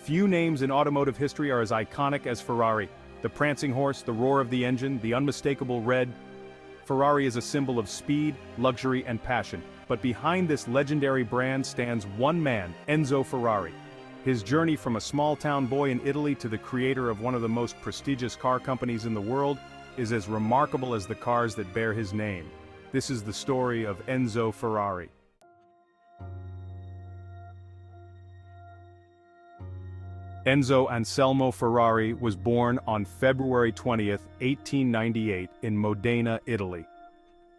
Few names in automotive history are as iconic as Ferrari. The prancing horse, the roar of the engine, the unmistakable red. Ferrari is a symbol of speed, luxury, and passion. But behind this legendary brand stands one man, Enzo Ferrari. His journey from a small-town boy in Italy to the creator of one of the most prestigious car companies in the world is as remarkable as the cars that bear his name. This is the story of Enzo Ferrari. Enzo Anselmo Ferrari was born on February 20, 1898 in Modena, Italy.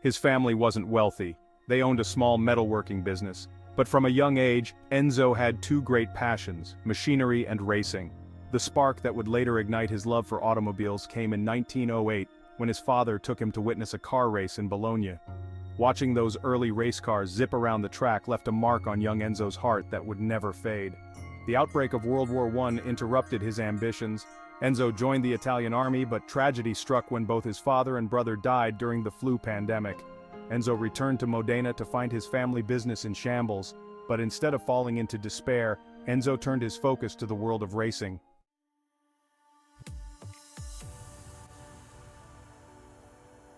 His family wasn't wealthy. They owned a small metalworking business. But from a young age, Enzo had two great passions, machinery and racing. The spark that would later ignite his love for automobiles came in 1908, when his father took him to witness a car race in Bologna. Watching those early race cars zip around the track left a mark on young Enzo's heart that would never fade. The outbreak of World War I interrupted his ambitions. Enzo joined the Italian army, but tragedy struck when both his father and brother died during the flu pandemic. Enzo returned to Modena to find his family business in shambles, but instead of falling into despair, Enzo turned his focus to the world of racing.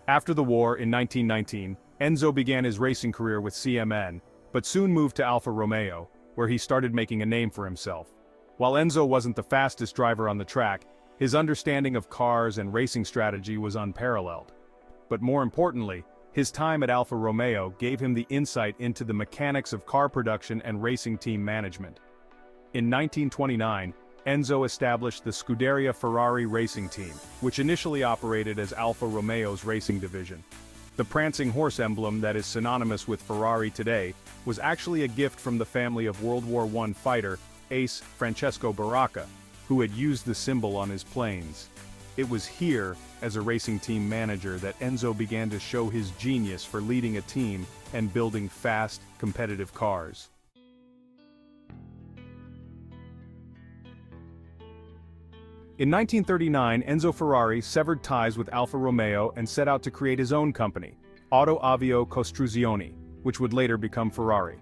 After the war in 1919, Enzo began his racing career with CMN, but soon moved to Alfa Romeo, where he started making a name for himself. While Enzo wasn't the fastest driver on the track, his understanding of cars and racing strategy was unparalleled. But more importantly, his time at Alfa Romeo gave him the insight into the mechanics of car production and racing team management. In 1929, Enzo established the Scuderia Ferrari racing team, which initially operated as Alfa Romeo's racing division. The prancing horse emblem that is synonymous with Ferrari today was actually a gift from the family of World War I fighter, ace Francesco Baracca, who had used the symbol on his planes. It was here, as a racing team manager, that Enzo began to show his genius for leading a team and building fast, competitive cars. In 1939, Enzo Ferrari severed ties with Alfa Romeo and set out to create his own company, Auto Avio Costruzioni, which would later become Ferrari.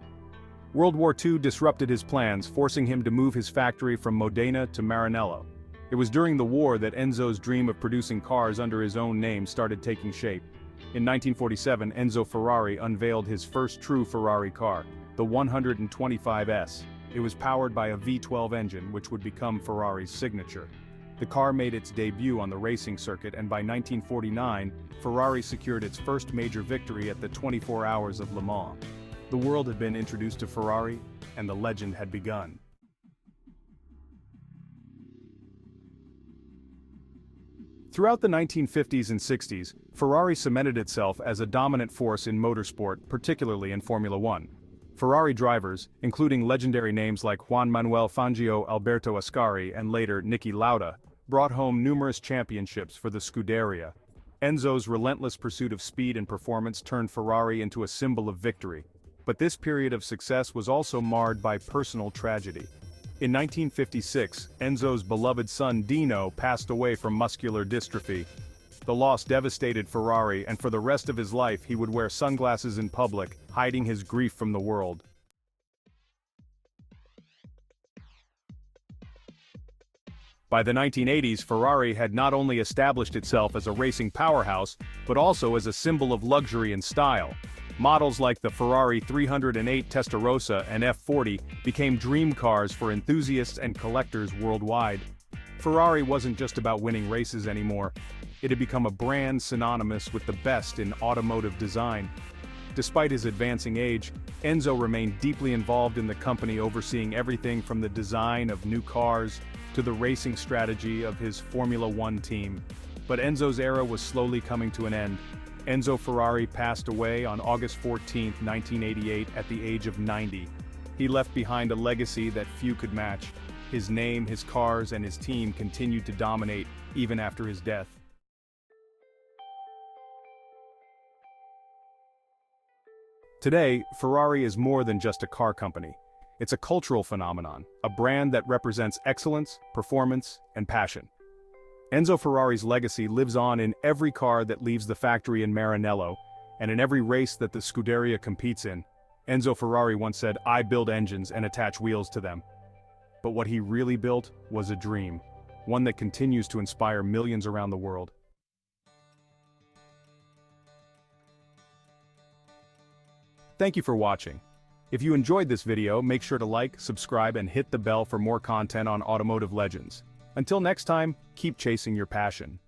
World War II disrupted his plans, forcing him to move his factory from Modena to Maranello. It was during the war that Enzo's dream of producing cars under his own name started taking shape. In 1947, Enzo Ferrari unveiled his first true Ferrari car, the 125S. It was powered by a V12 engine, which would become Ferrari's signature. The car made its debut on the racing circuit, and by 1949, Ferrari secured its first major victory at the 24 Hours of Le Mans. The world had been introduced to Ferrari, and the legend had begun. Throughout the 1950s and 60s, Ferrari cemented itself as a dominant force in motorsport, particularly in Formula One. Ferrari drivers, including legendary names like Juan Manuel Fangio, Alberto Ascari, and later Niki Lauda, brought home numerous championships for the Scuderia. Enzo's relentless pursuit of speed and performance turned Ferrari into a symbol of victory. But this period of success was also marred by personal tragedy. In 1956, Enzo's beloved son Dino passed away from muscular dystrophy. The loss devastated Ferrari, and for the rest of his life he would wear sunglasses in public, hiding his grief from the world. By the 1980s, Ferrari had not only established itself as a racing powerhouse, but also as a symbol of luxury and style. Models like the Ferrari 308 Testarossa and F40 became dream cars for enthusiasts and collectors worldwide. Ferrari wasn't just about winning races anymore. It had become a brand synonymous with the best in automotive design. Despite his advancing age, Enzo remained deeply involved in the company, overseeing everything from the design of new cars to the racing strategy of his Formula One team. But Enzo's era was slowly coming to an end. Enzo Ferrari passed away on August 14, 1988, at the age of 90. He left behind a legacy that few could match. His name, his cars, and his team continued to dominate even after his death. Today, Ferrari is more than just a car company. It's a cultural phenomenon, a brand that represents excellence, performance, and passion. Enzo Ferrari's legacy lives on in every car that leaves the factory in Maranello, and in every race that the Scuderia competes in. Enzo Ferrari once said, "I build engines and attach wheels to them." But what he really built was a dream, one that continues to inspire millions around the world. Thank you for watching. If you enjoyed this video, make sure to like, subscribe, and hit the bell for more content on automotive legends. Until next time, keep chasing your passion.